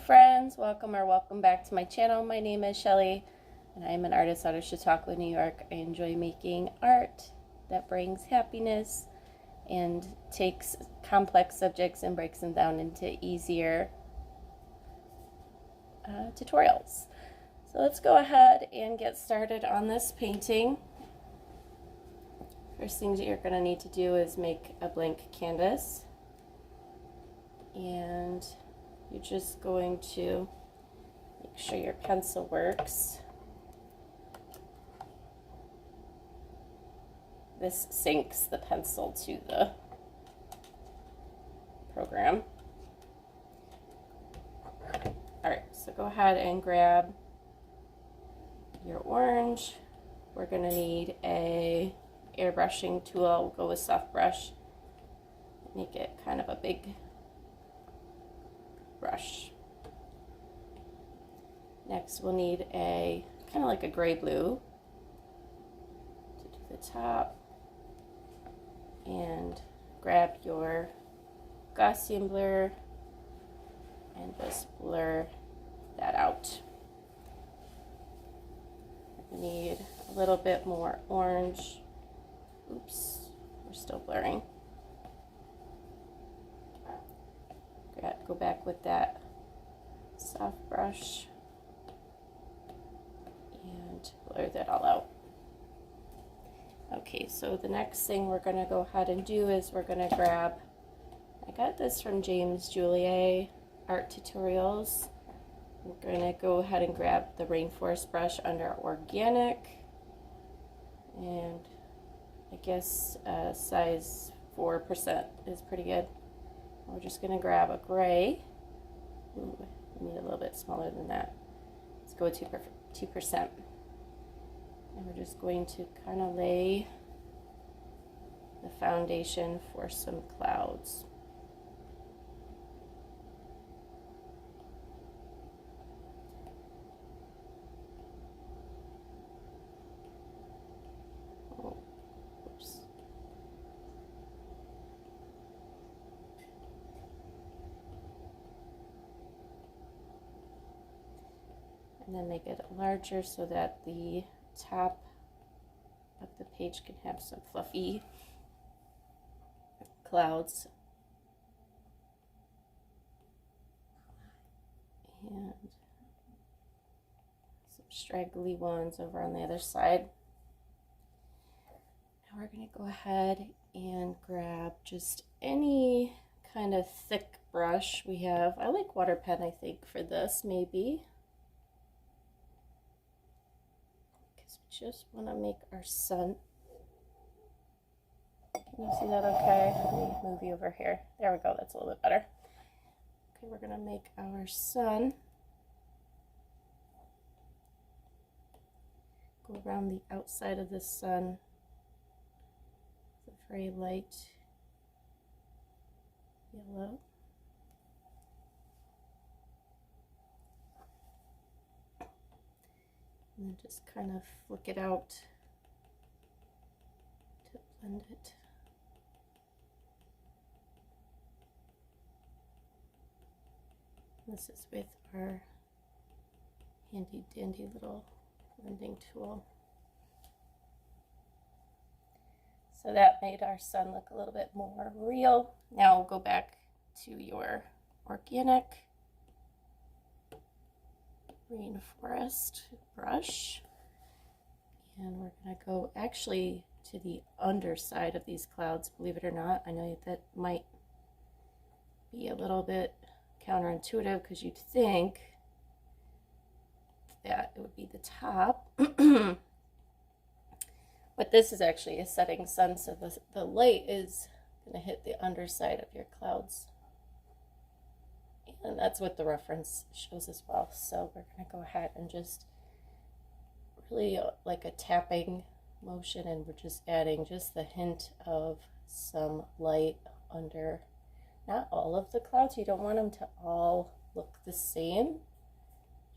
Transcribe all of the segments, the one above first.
friends, welcome back to my channel. My name is Shelly and I am an artist out of Chautauqua, New York. I enjoy making art that brings happiness and takes complex subjects and breaks them down into easier tutorials. So let's go ahead and get started on this painting. First things that you're going to need to do is make a blank canvas, and you're just going to make sure your pencil works. This syncs the pencil to the program. Alright, so go ahead and grab your orange. We're going to need a airbrushing tool. We'll go with soft brush. Make it kind of a big brush. Next we'll need a kind of like a gray blue to do the top, and grab your Gaussian blur and just blur that out. We need a little bit more orange. Oops, we're still blurring. Go back with that soft brush and blur that all out. Okay, so the next thing we're going to go ahead and do is we're going to grab, I got this from James Juliet Art Tutorials. We're going to go ahead and grab the rainforest brush under organic, and I guess size 4% is pretty good. We're just going to grab a gray. Ooh, we need a little bit smaller than that. Let's go with 2%. And we're just going to kind of lay the foundation for some clouds. And then make it larger so that the top of the page can have some fluffy clouds. And some straggly ones over on the other side. Now we're going to go ahead and grab just any kind of thick brush we have. I like water pen, I think, for this, maybe. Just want to make our sun. Can you see that okay? Let me move you over here. There we go, that's a little bit better. Okay, we're going to make our sun. Go around the outside of the sun. It's a very light yellow. And then just kind of flick it out to blend it. This is with our handy dandy little blending tool. So that made our sun look a little bit more real. Now we'll go back to your organic rainforest brush, and we're going to go actually to the underside of these clouds, believe it or not. I know that might be a little bit counterintuitive because you'd think that it would be the top. But this is actually a setting sun, so the light is going to hit the underside of your clouds. And that's what the reference shows as well. So we're going to go ahead and just really like a tapping motion, and we're just adding just the hint of some light under, not all of the clouds. You don't want them to all look the same.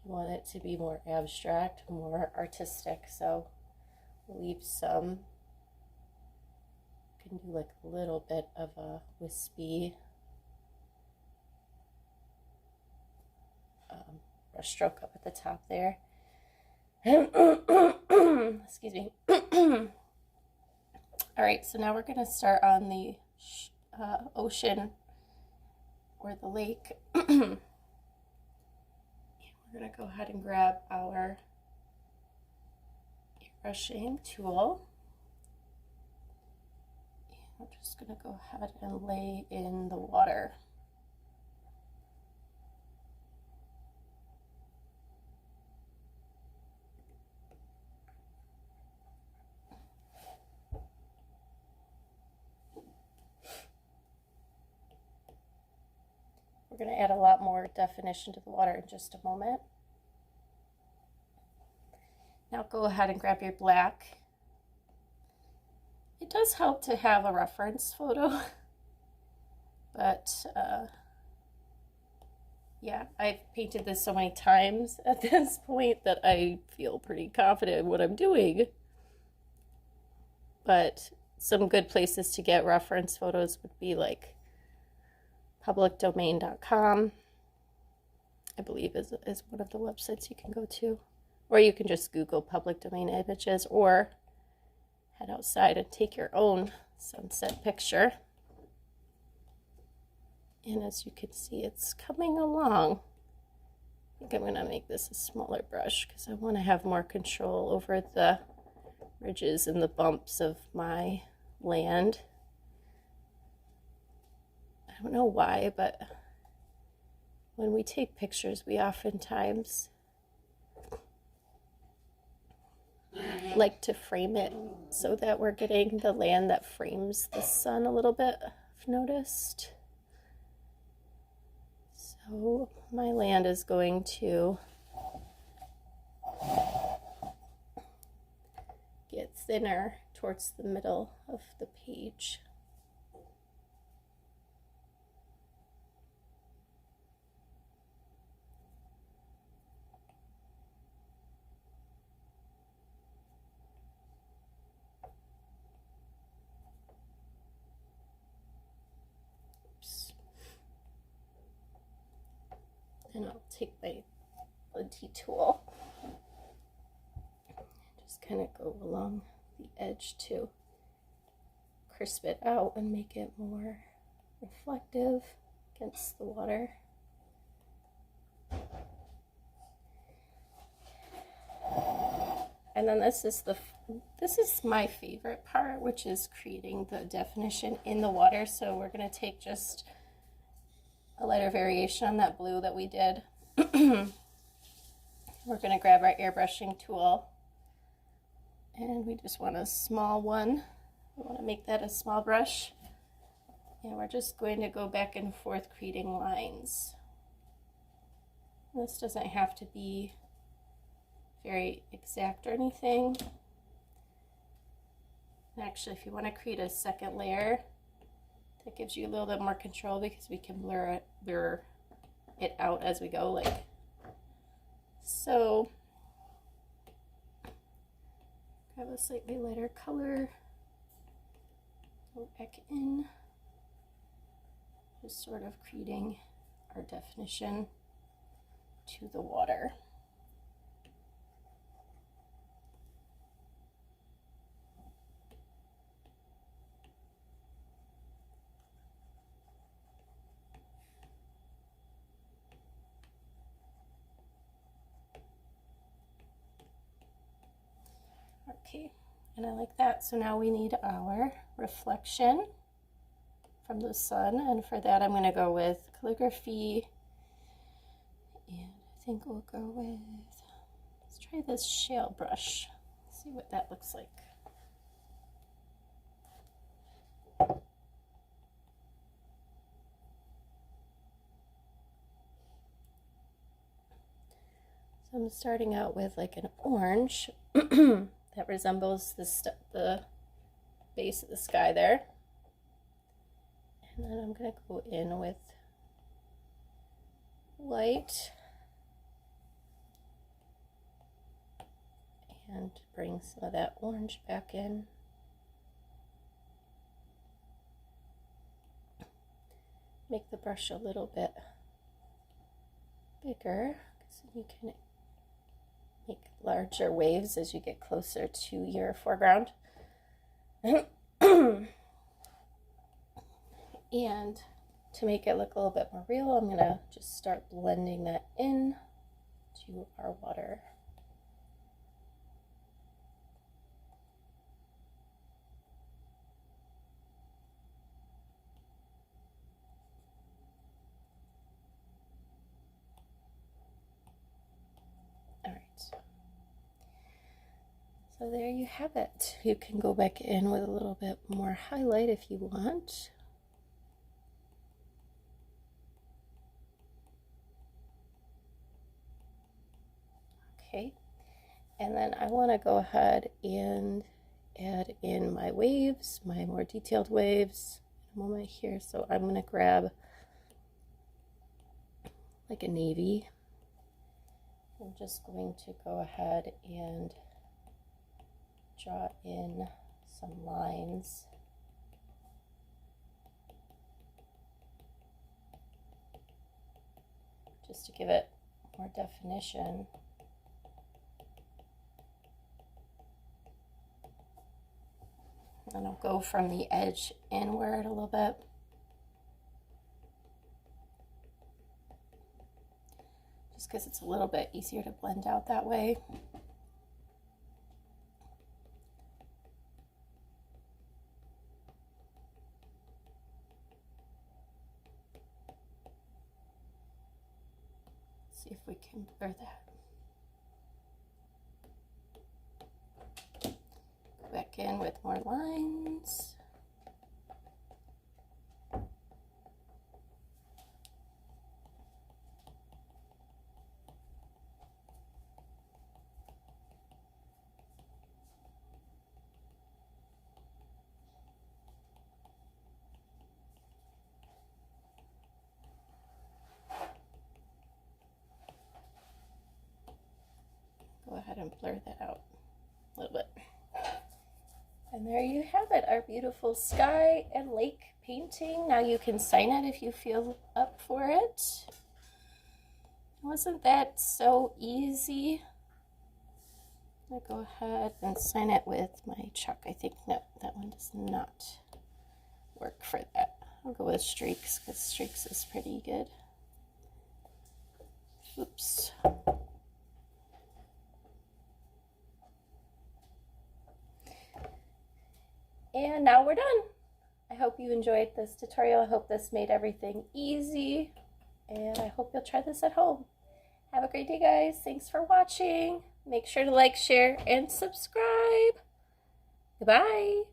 You want it to be more abstract, more artistic. So we'll leave some, you can do like a little bit of a wispy brush stroke up at the top there. Excuse me. All right, so now we're going to start on the ocean or the lake. We're going to go ahead and grab our airbrushing tool. And I'm just going to go ahead and lay in the water. We're going to add a lot more definition to the water in just a moment. Now go ahead and grab your black. It does help to have a reference photo, but yeah, I've painted this so many times at this point that I feel pretty confident in what I'm doing. But some good places to get reference photos would be like publicdomain.com, I believe is one of the websites you can go to. Or you can just Google public domain images or head outside and take your own sunset picture. And as you can see, it's coming along. I think I'm going to make this a smaller brush because I want to have more control over the ridges and the bumps of my land. I don't know why, but when we take pictures, we oftentimes like to frame it so that we're getting the land that frames the sun a little bit, I've noticed. So my land is going to get thinner towards the middle of the page. And I'll take my linty tool, just kind of go along the edge to crisp it out and make it more reflective against the water. And then this is my favorite part, which is creating the definition in the water. So we're going to take just a lighter variation on that blue that we did. We're going to grab our airbrushing tool, and we just want a small one. We want to make that a small brush, and we're just going to go back and forth creating lines. This doesn't have to be very exact or anything. Actually, if you want to create a second layer, that gives you a little bit more control because we can blur it out as we go, like so. Grab a slightly lighter color, go back in, just sort of creating our definition to the water. Okay, and I like that. So now we need our reflection from the sun, and for that I'm going to go with calligraphy, and I think we'll go with, let's try this shale brush, see what that looks like. So I'm starting out with like an orange that resembles the base of the sky there. And then I'm going to go in with light and bring some of that orange back in. Make the brush a little bit bigger So you can make larger waves as you get closer to your foreground. And to make it look a little bit more real, I'm gonna just start blending that in to our water. All right. So there you have it. You can go back in with a little bit more highlight if you want. Okay, and then I want to go ahead and add in my waves, my more detailed waves in a moment here. So I'm going to grab like a navy. I'm just going to go ahead and draw in some lines. Just to give it more definition. And I'll go from the edge inward a little bit. Just because it's a little bit easier to blend out that way. See if we can blur that. Back in with more lines. Go ahead and blur that out a little bit. And there you have it, our beautiful sky and lake painting. Now you can sign it if you feel up for it. Wasn't that so easy? I'll go ahead and sign it with my chalk. I think, no, that one does not work for that. I'll go with streaks because streaks is pretty good. Oops. And now we're done. I hope you enjoyed this tutorial. I hope this made everything easy. And I hope you'll try this at home. Have a great day, guys. Thanks for watching. Make sure to like, share, and subscribe. Goodbye.